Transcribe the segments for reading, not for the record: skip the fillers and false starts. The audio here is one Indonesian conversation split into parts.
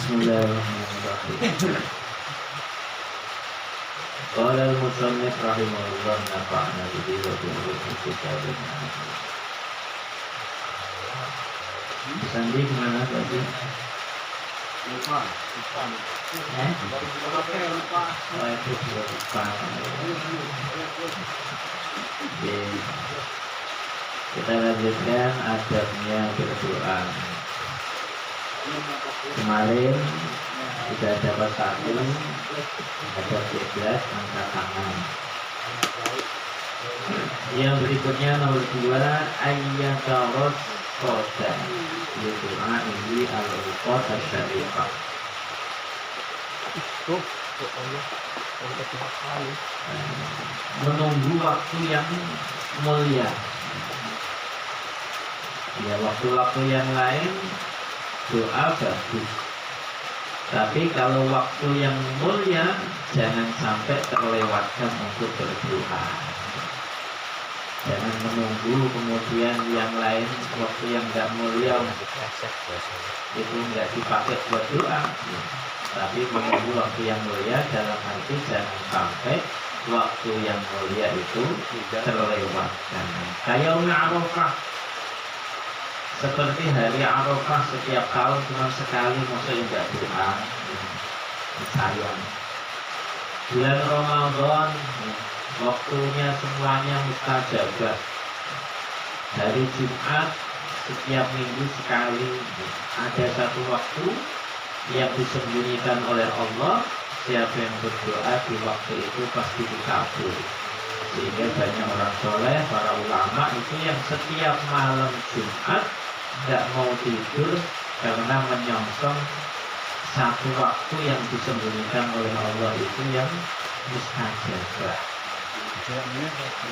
Bismillahirrahmanirrahim. Qala al-musannif rahimahullah nafa'na bihi wa bi ulumi kitabih. Sandi kemana tadi? Lupa. Lupa. Oh, itu lupa. Oke. Kita lanjutkan adabnya berdoa. Kemarin sudah dapat satu, ada 12 angkat tangan. Yang berikutnya nomor 2, ayyakaros koda berdoa ini al-ruqat syarifah. Menunggu waktu yang mulia. Ya, waktu-waktu yang lain doa bagus, tapi kalau waktu yang mulia jangan sampai terlewatkan untuk berdoa. Jangan menunggu kemudian yang lain waktu yang nggak mulia itu nggak dipakai buat doa. Tapi menunggu waktu yang mulia dalam arti jangan sampai waktu yang mulia itu terlewatkan. Kayak Arafah, seperti hari Arafah setiap tahun cuma sekali, masa enggak doa. Sayang. Bulan Ramadan waktunya semuanya mustajabah. Hari Jumat setiap minggu sekali, ada satu waktu yang disembunyikan oleh Allah. Siapa yang berdoa di waktu itu pasti dikabul. Sehingga banyak orang soleh, para ulama itu yang setiap malam Jumat tidak mau tidur karena menyongsong satu waktu yang disembunyikan oleh Allah itu yang mustajabah.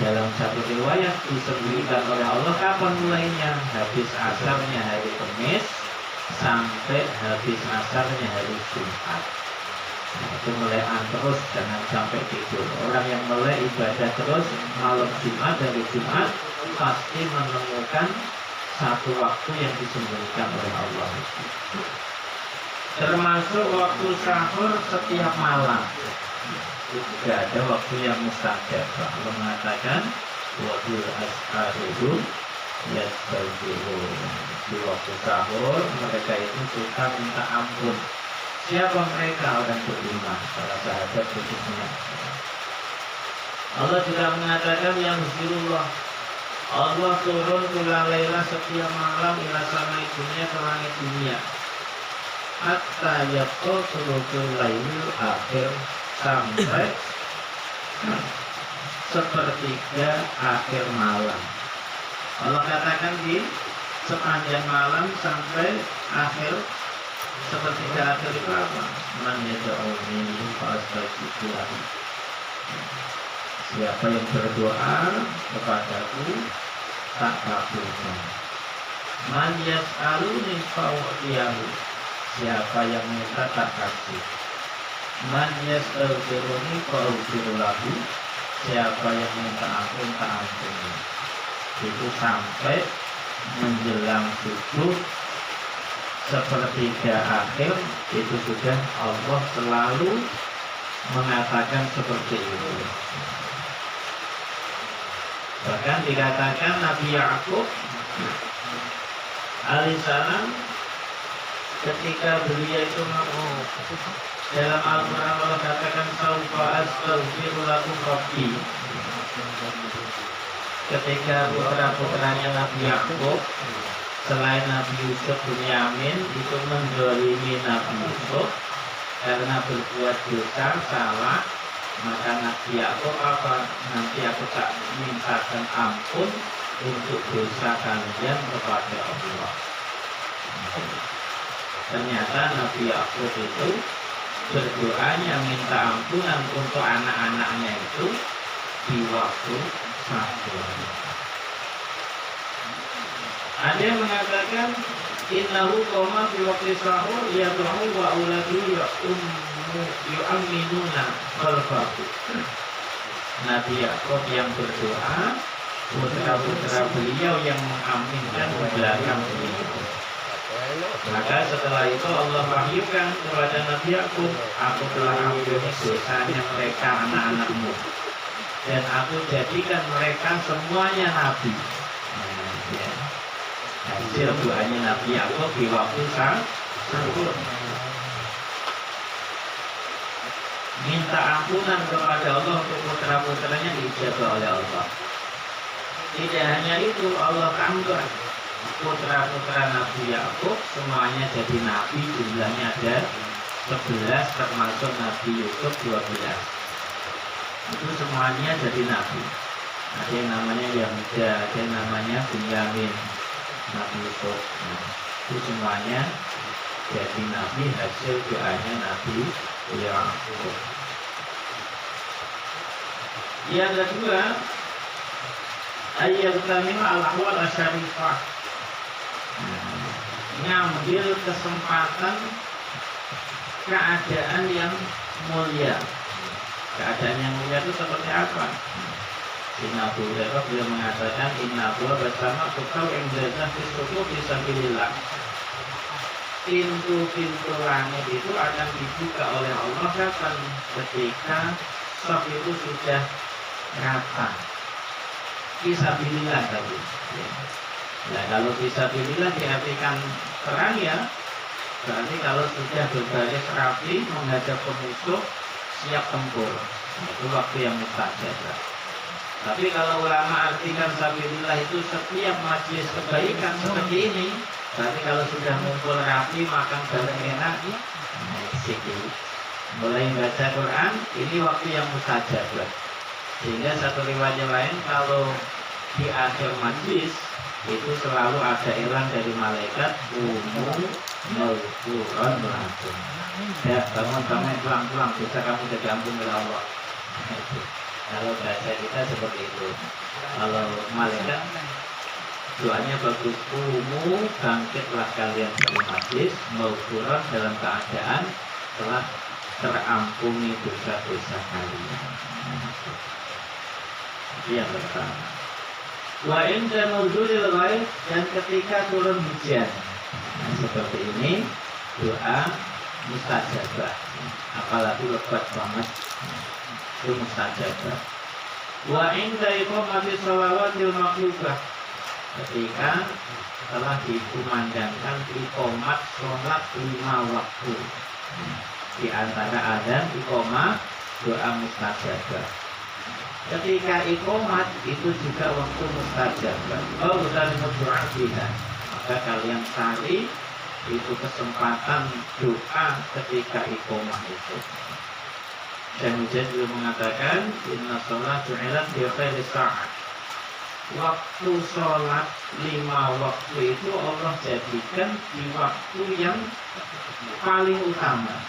Dalam satu riwayat disembunyikan oleh Allah kapan mulainya? Habis asarnya hari Kamis sampai habis asarnya hari Jumat. Nah, itu melekan terus, jangan sampai tidur. Orang yang melek ibadah terus malam Jumat dari Jumat pasti menemukan satu waktu yang disembunyikan oleh Allah. Termasuk waktu sahur setiap malam. Tidak ada waktu yang mustajab. Allah mengatakan waktu asharihu yastaghfirun. Di waktu sahur mereka itu suka minta ampun. Siapa mereka? Orang beriman, para sahabat khususnya. Allah juga mengatakan yang zikirullah. Allah turun kula laila setiap malam ila sama dunia ke langit dunia. Hatta yaqul sulukul lailil akhir, sampai sepertiga akhir malam. Allah katakan di sepanjang malam sampai akhir sepertiga akhir itu apa? Man yad'uni fastajiblahu. Siapa yang berdoa kepadaku tak kabulkan. Man yas'aluni fa'u'tiyahu. Siapa yang minta tak kasih. Man yastaghfiruni fa'ughfirlahu. Siapa yang minta ampun tak ampuni. Itu sampai menjelang subuh sepertiga akhir itu sudah Allah selalu mengatakan seperti itu. Bahkan dikatakan Nabi Ya'qub alaihissalam ketika beliau itu dalam Al-Quran Allah katakan saufa astaghfiru lakum rabbi. Ketika putra-putranya Nabi Ya'qub selain Nabi Yusuf Bunyamin itu menzalimi Nabi Yusuf karena berbuat dosa salah, maka Nabi Ya'qub apa? Nanti aku tak mintakan ampun untuk dosa kalian kepada Allah. Ternyata Nabi Ya'qub itu berdoanya minta ampunan untuk anak-anaknya itu di waktu sahur. Ada yang mengatakan innahu qoma fi waqti sahur yad'u wa uladu yu'minuna khalfahu. Nabi Ya'qub yang berdoa, putra-putra beliau yang mengaminkan di belakang beliau. Maka setelah itu Allah wahyukan kepada Nabi Yakub, aku telah ampuni dosanya mereka anak-anakmu, dan aku jadikan mereka semuanya nabi. Nah, ya. Hasil doanya Nabi Yakub di waktu sahur. Minta ampunan kepada Allah untuk putra-putranya diijabah oleh Allah. Tidak hanya itu, Allah tambah putra-putra Nabi Yakub semuanya jadi nabi, jumlahnya ada 11 termasuk Nabi Yusuf 12. Itu semuanya jadi nabi. Ada yang namanya Yahuda, ada yang namanya Bunyamin, Nabi Yusuf. Nah, itu semuanya jadi nabi hasil doanya Nabi Yakub. Yang kedua, ayat tamimah al-ahwal asyarifah, ngambil kesempatan keadaan yang mulia. Keadaan yang mulia itu seperti apa? Inna Abu Hurairah beliau mengatakan, Inna Abu bersama tukau yang belajar disuku fisabilillah. Pintu-pintu langit itu akan dibuka oleh Allah kapan? Ketika saf itu sudah rata. Fisabilillah tadi. Nah, kalau fisabilillah diartikan perang ya, berarti kalau sudah berbaris rapi menghadap pemusuh, siap tempur. Nah, itu waktu yang mustajab. Tapi kalau ulama artikan sabilillah itu setiap majelis kebaikan seperti ini, berarti kalau sudah ngumpul rapi, makan bareng enak, mulai baca Quran, ini waktu yang mustajab. Sehingga satu riwayat lain, kalau di akhir majlis itu selalu ada elan dari malaikat, umum maufuran melakukan. Ya, bangun-bangun pulang-pulang, bisa kamu jadi ampun oleh Allah. Kalau bahasa kita seperti itu. Kalau malaikat doanya bagus, umum bangkitlah kalian dari majlis, maufuran dalam keadaan telah terampuni dosa-dosa kalian. Yang pertama. Wa inda nuzulil ghaib, dan ketika turun hujan. Nah, seperti ini doa mustajabah. Apalagi lebat banget, itu mustajabah. Wa inda iqamati shalawatil maqlubah, ketika telah dikumandangkan iqamat sholat 5 waktu. Di antara adzan iqamah doa mustajabah. Ketika iqamat itu juga waktu mustajabah. Oh, dan doa tidak. Maka kalian cari itu kesempatan doa ketika iqamah itu. Syekh Mujahid juga mengatakan, inna sholat ju'ilat bi khairi sa'at. Waktu sholat 5 waktu itu Allah jadikan di waktu yang paling utama.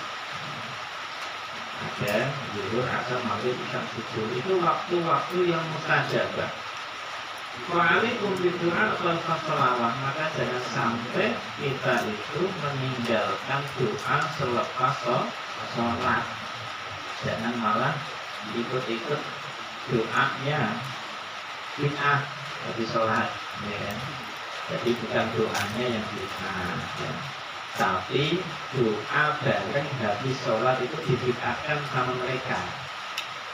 Ada zuhur, asar, maghrib, isya, subuh, itu waktu-waktu yang mustajabah. Wa'alaikum bidu'a khalfas sholawat, maka jangan sampai kita itu meninggalkan doa selepas sholat. Jangan malah ikut-ikut doanya bid'ah di sholat, ya kan? Jadi bukan doanya yang bid'ah, ya. Tapi doa bareng habis sholat itu dibid'ahkan sama mereka.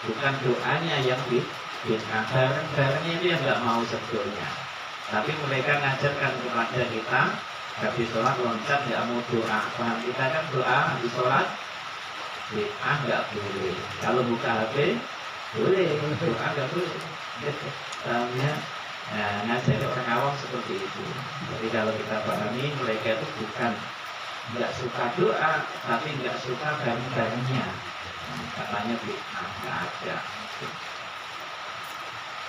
Bukan doanya yang bid'ah, bareng-barengnya itu yang nggak mau sebetulnya. Tapi mereka ngajarkan kepada kita habis sholat loncat nggak mau doa. Paham kita kan doa habis sholat bid'ah nggak boleh. Kalau buka HP boleh, doa nggak boleh. Tahunya, nah, ngajari orang awam seperti itu. Jadi kalau kita pahami, mereka itu bukan nggak suka doa, tapi nggak suka bareng-barengnya. Katanya bid'ah, nggak ada.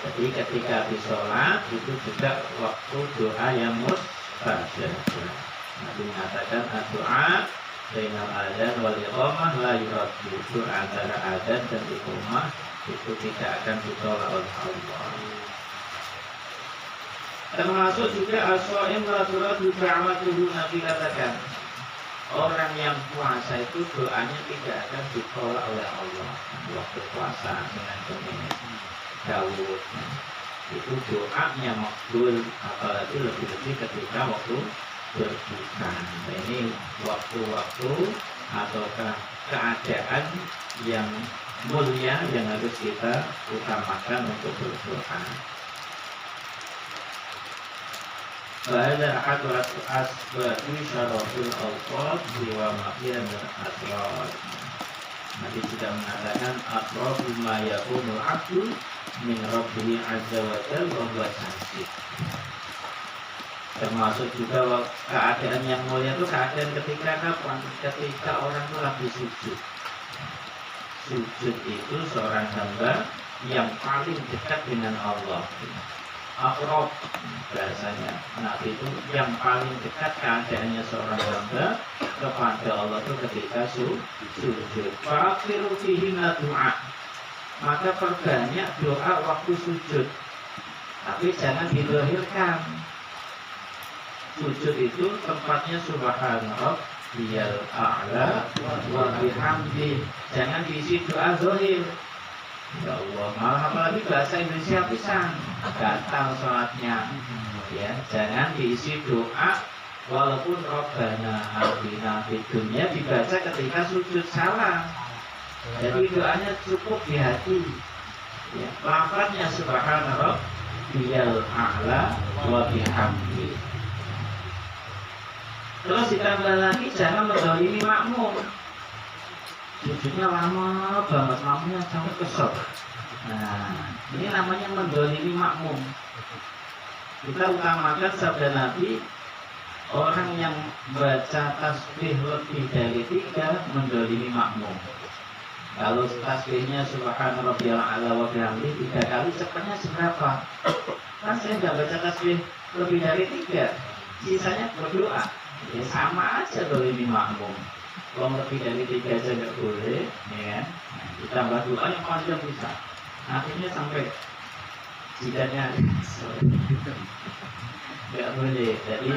Jadi ketika habis sholat itu juga waktu doa yang mustajabah. Nabi mengatakan doa dengan adzan wal iqamah la yuraddu. Itu antara adzan dan iqamah itu tidak akan ditolak oleh Allah. Termasuk juga as-shaim la turaddu da'watuhu. Nabi katakan orang yang puasa itu doanya tidak akan ditolak oleh Allah. Waktu puasa dengan demikian Daud itu doanya makbul, apalagi lebih-lebih ketika waktu berbuka. Nah, ini waktu-waktu ataukah keadaan yang mulia yang harus kita utamakan untuk berdoa. Bahaya ahad asbabi syarafil awqat jiwa mafian dan asrar. Nanti sudah mengatakan aqrabu ma yakunul abdu min rabbihi azza wa jalla wa huwa sajid. Termasuk juga keadaan yang mulia itu keadaan ketika kapan? Ketika orang itu lagi sujud. Sujud itu seorang hamba yang paling dekat dengan Allah. Aqrab bahasanya. Nah itu yang paling dekat keadaannya seorang hamba kepada Allah itu ketika sujud. Fakiru fihi doa. Maka perbanyak doa waktu sujud. Tapi jangan dilahirkan. Sujud itu tempatnya subhanallah biyal a'la wa bihamdi. Jangan diisi doa zahir. Ya Allah, malah apalagi bahasa Indonesia pisan, gatal sholatnya. Ya, jangan diisi doa walaupun Rabbana atina fid dunya dibaca ketika sujud salah. Jadi doanya cukup di hati. Ya, lafaznya subhanallah biyal a'la wa bihamdi. Terus ditambah lagi jangan menzalimi makmum. Sujudnya lama banget, makmumnya sampai kesel. Nah, ini namanya menzalimi makmum. Kita utamakan sabda Nabi, orang yang baca tasbih lebih dari 3 menzalimi makmum. Kalau tasbihnya subhana rabbiyal a'la wa bihamdi 3 kali, cepatnya seberapa? Kan saya nggak baca tasbih lebih dari 3, sisanya berdoa. Ya sama aja zalimi makmum. Kalau lebih dari 3 aja nggak boleh, ya kan? Ditambah doa yang panjang bisa. Akhirnya sampai jidatnya nggak boleh. Jadi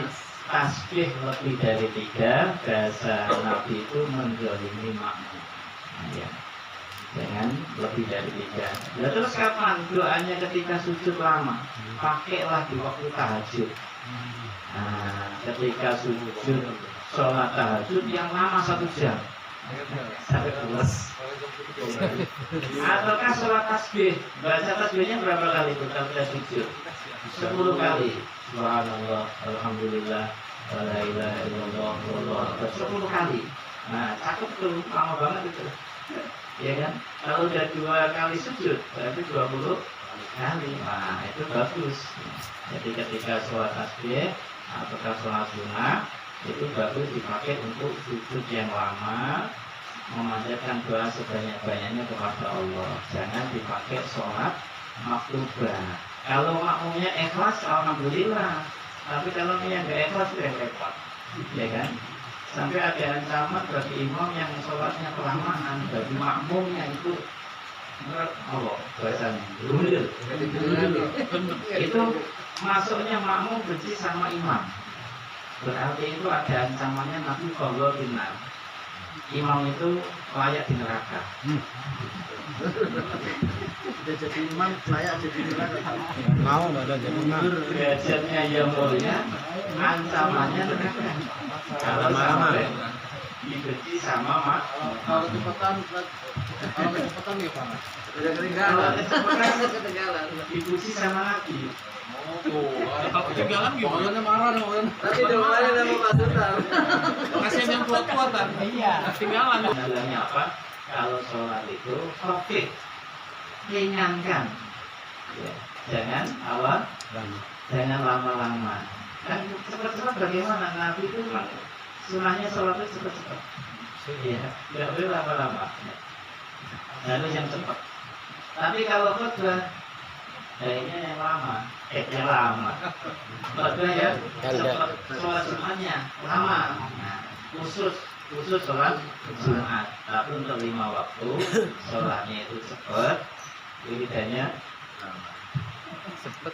tasbih lebih dari 3 bahasa Nabi itu menzalimi makmum. Ya. Jangan lebih dari 3. Ya, terus kapan doanya ketika sujud lama? Pakailah di waktu tahajud. Nah, ketika sujud sholat tahajud yang lama 1 jam sampai pulas. Ataukah sholat tasbih, baca tasbihnya berapa kali itu kalau kita sujud? 10 kali. Subhanallah, alhamdulillah, wa la ilaha illallah, wallahu akbar. 10 kali. Nah, cakep tuh, lama banget itu. Ya kan? Kalau udah 2 kali sujud, berarti 20 kali. Nah, itu bagus. Jadi ketika sholat tasbih ataukah sholat sunnah itu bagus dipakai untuk sujud yang lama, memanjatkan doa sebanyak-banyaknya kepada Allah. Jangan dipakai sholat maktubah. Kalau makmumnya ikhlas, alhamdulillah. Tapi kalau yang nggak ikhlas itu yang repot, ya kan? Sampai ada ancaman bagi imam yang sholatnya kelamaan, bagi makmumnya itu bahasanya gundul. Itu masuknya makmum benci sama imam. Berarti itu ada ancamannya Nabi Qawwa binar. Imam itu layak di neraka. Udah jadi imam, layak jadi neraka. Mau nggak ada jadi imam. Derajatnya yang mulia, ancamannya neraka. Kalau sampai dibenci sama makmum. Kalau cepetan ya Pak. Udah Kalau ketinggalan. ketinggalan, dipuji sama Nabi. Kalau ketinggalan gimana? Maunya marah dong, Maunya. Tapi doanya nama Pak Sultan. Kasihan yang kuat-kuatan. Iya. Ketinggalan. Dalamnya apa? Kalau sholat itu khafif, ringankan. Ya. Jangan awal, jangan lama-lama. Kan cepat-cepat bagaimana? Nabi itu sunahnya sholat itu cepat-cepat. Iya, tidak boleh lama-lama. Lalu yang cepat. Tapi kalau khutbah, kayaknya yang lama. Yang lama. Khutbah ya cepat. Sholat Jumatnya lama. Nah, khusus sholat Jumat. Tapi untuk 5 waktu sholatnya itu cepat. Wiridanya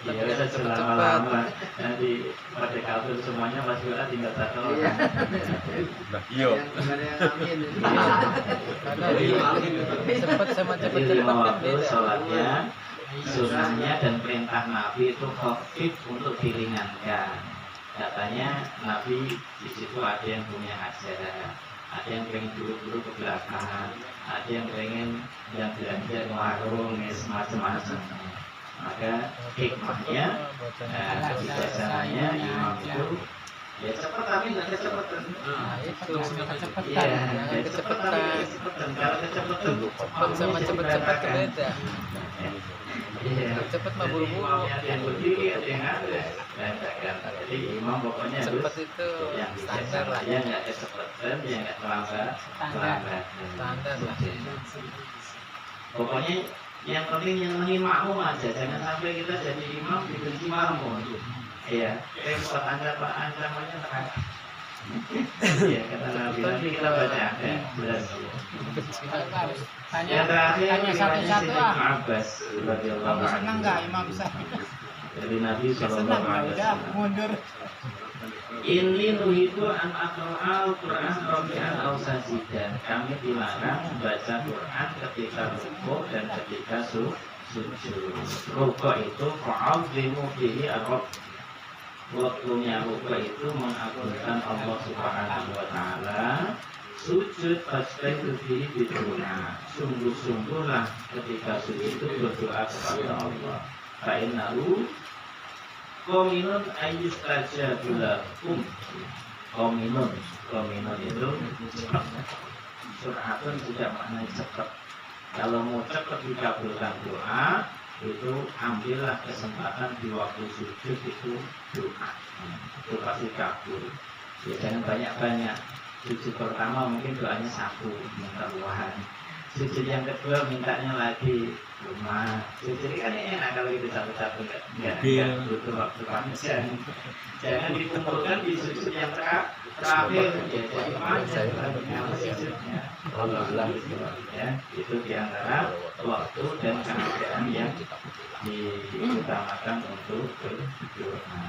ya bisa selama-lama. Nanti pada kafir semuanya Mas Yura tinggal satu orang. Iya. Cepat sama Jadi 5 waktu sholatnya, sunahnya dan perintah Nabi itu khafif untuk diringankan. Katanya Nabi di situ ada yang punya hajat, ada yang pengen buru-buru ke belakang, ada yang pengen yang belanja ke warung, semacam-macam. Maka hikmahnya, kebijakannya imam itu ya cepat tapi nggak kecepatan. Itu cepet-cepetan. Iya, Jangan ya cepat tapi nggak kecepatan. Kalau kecepatan Cepet sama cepet-cepet itu beda. Iya. Cepet mah buru-buru. Imamnya ada yang berdiri, ada yang ada. Jadi imam pokoknya harus Cepet itu yang standar lah. dia nggak kecepatan, dia nggak terlambat. Standar lah. Pokoknya yang penting nyenengin makmum aja, jangan sampai kita jadi imam dibenci makmum. Iya, repot ancamannya terang. Iya, kata Nabi nanti kita baca ada belas. Yang terakhir tanya satu-satu riwayat Ibnu Abbas radhiyallahu Kamu senang anhu. nggak Imam bisa? Dari Nabi Senang sallallahu ya alaihi udah wasallam. mundur. Ini nuhitu an aqra'al Quran rabi'an aw sajidan. Kami dilarang membaca Quran ketika rukuk dan ketika sujud. Rukuk itu fa'azimu bihi ar-rabb. Waktunya rukuk itu mengagungkan Allah Subhanahu wa taala. Sujud fastaidu bihi bidu'a. Sungguh-sungguhlah ketika sujud itu berdoa kepada Allah. Fa'innahu kominun ayustajabulakum. Kominun itu cepat. Suratun juga maknanya cepat. Kalau mau cepat dikabulkan doa, itu ambillah kesempatan di waktu sujud itu doa. Itu pasti kabul. Ya, jangan banyak-banyak. Sujud pertama mungkin doanya satu, minta Tuhan. Sujud yang kedua mintanya lagi rumah. Sujud kan enak kalau itu satu-satu enggak butuh waktu panjang. Jangan dikumpulkan di sujud yang terakhir ya, jadi panjang sujudnya. Alhamdulillah ya, itu diantara waktu dan keadaan yang diutamakan untuk berdoa.